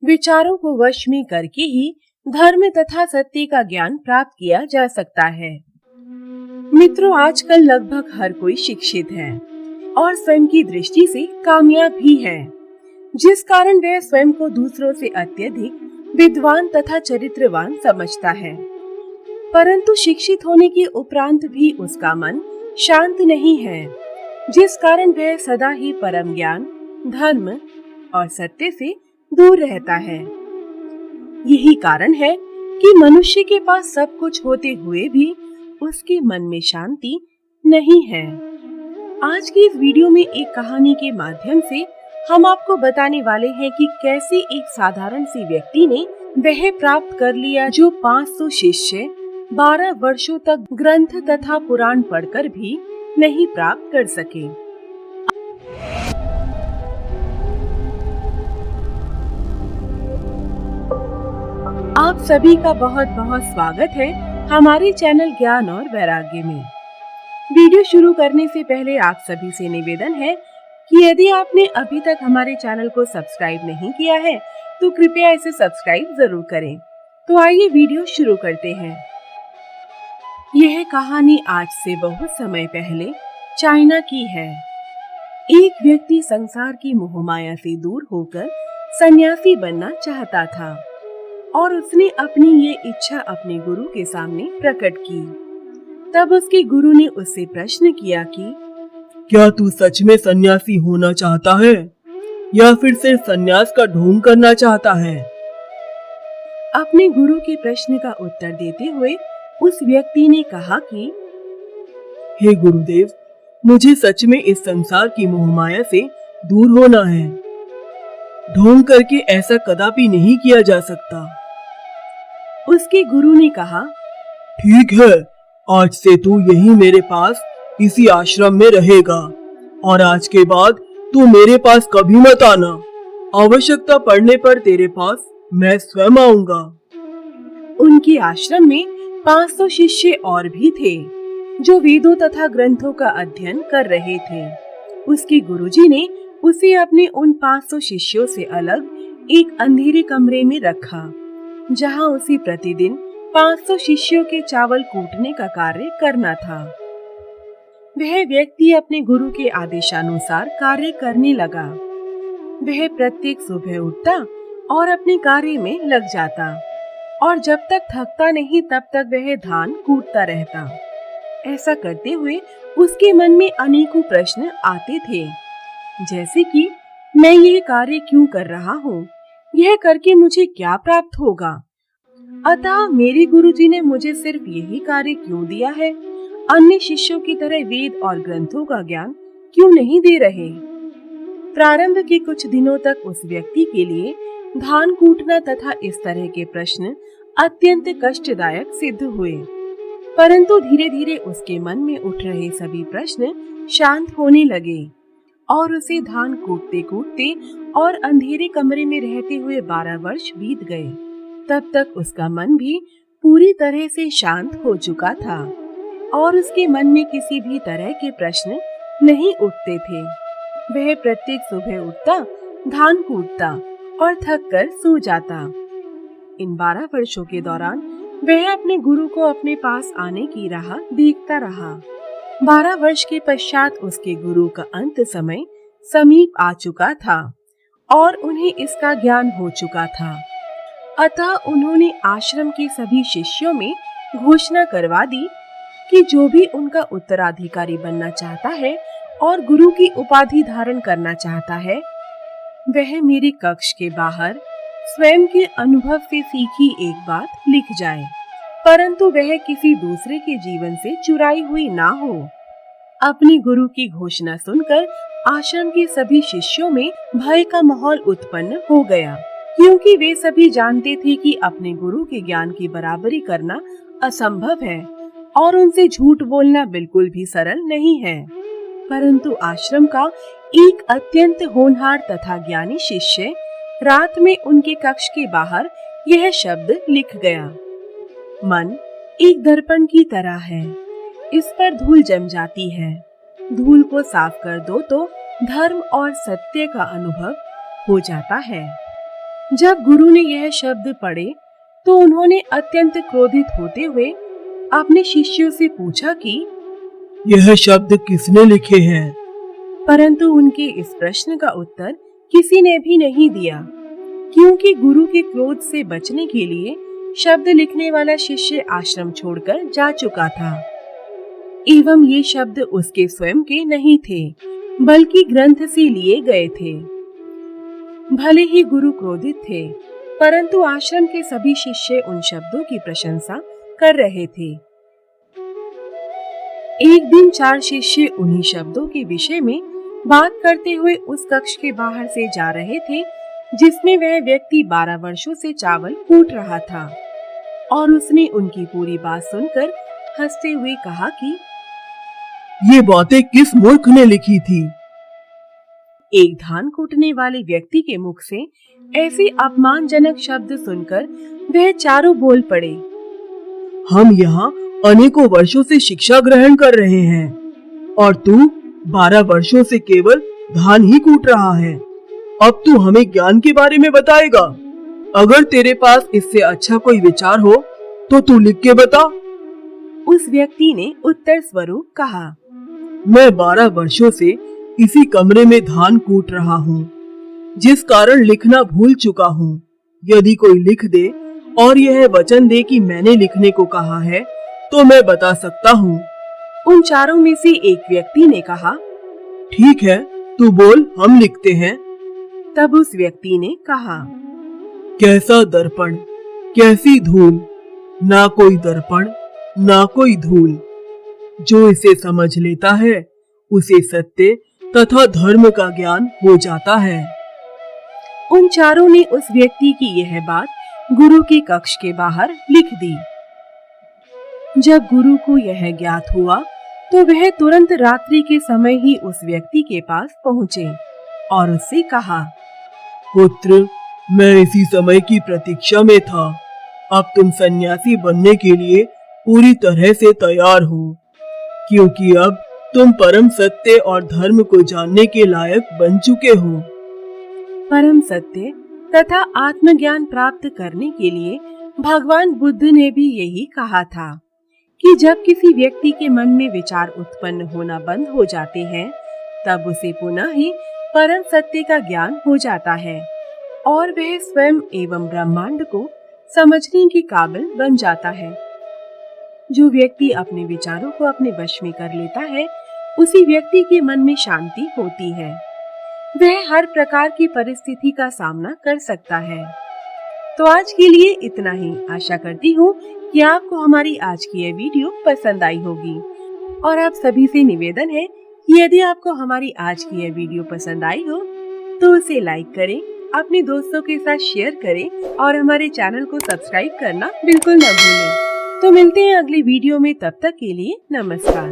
विचारों को वश में करके ही धर्म तथा सत्य का ज्ञान प्राप्त किया जा सकता है। मित्रों, आजकल लगभग हर कोई शिक्षित है और स्वयं की दृष्टि से कामयाब भी है, जिस कारण वह स्वयं को दूसरों से अत्यधिक विद्वान तथा चरित्रवान समझता है। परंतु शिक्षित होने के उपरांत भी उसका मन शांत नहीं है, जिस कारण वह सदा ही परम ज्ञान, धर्म और सत्य से दूर रहता है। यही कारण है कि मनुष्य के पास सब कुछ होते हुए भी उसके मन में शांति नहीं है। आज की इस वीडियो में एक कहानी के माध्यम से हम आपको बताने वाले हैं कि कैसे एक साधारण सी व्यक्ति ने वह प्राप्त कर लिया जो 500 शिष्य 12 वर्षों तक ग्रंथ तथा पुराण पढ़कर भी नहीं प्राप्त कर सके। आप सभी का बहुत बहुत स्वागत है हमारे चैनल ज्ञान और वैराग्य में। वीडियो शुरू करने से पहले आप सभी से निवेदन है कि यदि आपने अभी तक हमारे चैनल को सब्सक्राइब नहीं किया है तो कृपया इसे सब्सक्राइब जरूर करें। तो आइए वीडियो शुरू करते हैं। यह कहानी आज से बहुत समय पहले चाइना की है। एक व्यक्ति संसार की मोहमाया से दूर होकर सन्यासी बनना चाहता था और उसने अपनी ये इच्छा अपने गुरु के सामने प्रकट की। तब उसके गुरु ने उससे प्रश्न किया कि क्या तू सच में सन्यासी होना चाहता है या फिर सिर्फ सन्यास का ढोंग करना चाहता है? अपने गुरु के प्रश्न का उत्तर देते हुए उस व्यक्ति ने कहा कि हे गुरुदेव, मुझे सच में इस संसार की मोहमाया से दूर होना है। ढोंग करके ऐसा कदापि नहीं किया जा सकता। उसके गुरु ने कहा, ठीक है, आज से तू यहीं मेरे पास इसी आश्रम में रहेगा और आज के बाद तू मेरे पास कभी मत आना। आवश्यकता पड़ने पर तेरे पास मैं स्वयं आऊंगा। उनके आश्रम में 500 शिष्य और भी थे जो वेदों तथा ग्रंथों का अध्ययन कर रहे थे। उसके गुरुजी ने उसे अपने उन 500 शिष्यों से अलग एक अंधेरे कमरे में रखा, जहां उसे प्रतिदिन 500 शिष्यों के चावल कूटने का कार्य करना था। वह व्यक्ति अपने गुरु के आदेशानुसार कार्य करने लगा। वह प्रत्येक सुबह उठता और अपने कार्य में लग जाता और जब तक थकता नहीं तब तक वह धान कूटता रहता। ऐसा करते हुए उसके मन में अनेकों प्रश्न आते थे, जैसे कि मैं यह कार्य क्यों कर रहा हूँ, यह करके मुझे क्या प्राप्त होगा, अतः मेरे गुरुजी ने मुझे सिर्फ यही कार्य क्यों दिया है, अन्य शिष्यों की तरह वेद और ग्रंथों का ज्ञान क्यों नहीं दे रहे। प्रारंभ के कुछ दिनों तक उस व्यक्ति के लिए धान कूटना तथा इस तरह के प्रश्न अत्यंत कष्टदायक सिद्ध हुए, परंतु धीरे धीरे उसके मन में उठ रहे सभी प्रश्न शांत होने लगे और उसे धान कूटते कूटते और अंधेरे कमरे में रहते हुए 12 वर्ष बीत गए। तब तक उसका मन भी पूरी तरह से शांत हो चुका था और उसके मन में किसी भी तरह के प्रश्न नहीं उठते थे। वह प्रत्येक सुबह उठता, धान कूटता और थक कर सो जाता। इन 12 वर्षों के दौरान वह अपने गुरु को अपने पास आने की राह देखता रहा। 12 वर्ष के पश्चात उसके गुरु का अंत समय समीप आ चुका था और उन्हें इसका ज्ञान हो चुका था। अतः उन्होंने आश्रम के सभी शिष्यों में घोषणा करवा दी कि जो भी उनका उत्तराधिकारी बनना चाहता है और गुरु की उपाधि धारण करना चाहता है, वह मेरे कक्ष के बाहर स्वयं के अनुभव से सीखी एक बात लिख जाए, परंतु वह किसी दूसरे के जीवन से चुराई हुई ना हो। अपने गुरु की घोषणा सुनकर आश्रम के सभी शिष्यों में भय का माहौल उत्पन्न हो गया, क्योंकि वे सभी जानते थे कि अपने गुरु के ज्ञान की बराबरी करना असंभव है और उनसे झूठ बोलना बिल्कुल भी सरल नहीं है। परंतु आश्रम का एक अत्यंत होनहार तथा ज्ञानी शिष्य रात में उनके कक्ष के बाहर यह शब्द लिख गया, मन एक दर्पण की तरह है, इस पर धूल जम जाती है, धूल को साफ कर दो तो धर्म और सत्य का अनुभव हो जाता है। जब गुरु ने यह शब्द पढ़े तो उन्होंने अत्यंत क्रोधित होते हुए अपने शिष्यों से पूछा कि यह शब्द किसने लिखे हैं? परंतु उनके इस प्रश्न का उत्तर किसी ने भी नहीं दिया, क्योंकि गुरु के क्रोध से बचने के लिए शब्द लिखने वाला शिष्य आश्रम छोड़कर जा चुका था एवं ये शब्द उसके स्वयं के नहीं थे, बल्कि ग्रंथ से लिए गए थे। भले ही गुरु क्रोधित थे, परंतु आश्रम के सभी शिष्य उन शब्दों की प्रशंसा कर रहे थे। एक दिन 4 शिष्य उन्हीं शब्दों के विषय में बात करते हुए उस कक्ष के बाहर से जा रहे थे, जिसमें वह व्यक्ति 12 वर्षों से चावल कूट रहा था, और उसने उनकी पूरी बात सुनकर हंसते हुए कहा कि ये बातें किस मूर्ख ने लिखी थी? एक धान कूटने वाले व्यक्ति के मुख से ऐसे अपमानजनक शब्द सुनकर वह चारों बोल पड़े। हम यहाँ अनेकों वर्षों से शिक्षा ग्रहण कर रहे हैं और तू 12 वर्षों से केवल धान ही कूट रहा है। अब तू हमें ज्ञान के बारे में बताएगा? अगर तेरे पास इससे अच्छा कोई विचार हो तो तू लिख के बता। उस व्यक्ति ने उत्तर स्वरूप कहा, मैं 12 वर्षों से इसी कमरे में धान कूट रहा हूँ, जिस कारण लिखना भूल चुका हूँ। यदि कोई लिख दे और यह वचन दे कि मैंने लिखने को कहा है तो मैं बता सकता हूँ। उन चारों में से एक व्यक्ति ने कहा, ठीक है, तू बोल, हम लिखते हैं। तब उस व्यक्ति ने कहा, कैसा दर्पण, कैसी धूल, ना कोई दर्पण ना कोई धूल। जो इसे समझ लेता है उसे सत्य तथा धर्म का ज्ञान हो जाता है। उन चारों ने उस व्यक्ति की यह बात गुरु के कक्ष के बाहर लिख दी। जब गुरु को यह ज्ञात हुआ तो वह तुरंत रात्रि के समय ही उस व्यक्ति के पास पहुँचे और उससे कहा, पुत्र, मैं इसी समय की प्रतीक्षा में था। अब तुम सन्यासी बनने के लिए पूरी तरह से तैयार हो, क्योंकि अब तुम परम सत्य और धर्म को जानने के लायक बन चुके हो। परम सत्य तथा आत्मज्ञान प्राप्त करने के लिए भगवान बुद्ध ने भी यही कहा था कि जब किसी व्यक्ति के मन में विचार उत्पन्न होना बंद हो जाते हैं, तब उसे पुनः ही परम सत्य का ज्ञान हो जाता है और वह स्वयं एवं ब्रह्मांड को समझने के काबिल बन जाता है। जो व्यक्ति अपने विचारों को अपने वश में कर लेता है, उसी व्यक्ति के मन में शांति होती है। वह हर प्रकार की परिस्थिति का सामना कर सकता है। तो आज के लिए इतना ही। आशा करती हूँ कि आपको हमारी आज की यह वीडियो पसंद आई होगी और आप सभी से निवेदन है कि यदि आपको हमारी आज की यह वीडियो पसंद आई हो तो उसे लाइक करें, अपने दोस्तों के साथ शेयर करें और हमारे चैनल को सब्सक्राइब करना बिल्कुल न भूलें। तो मिलते हैं अगली वीडियो में, तब तक के लिए नमस्कार।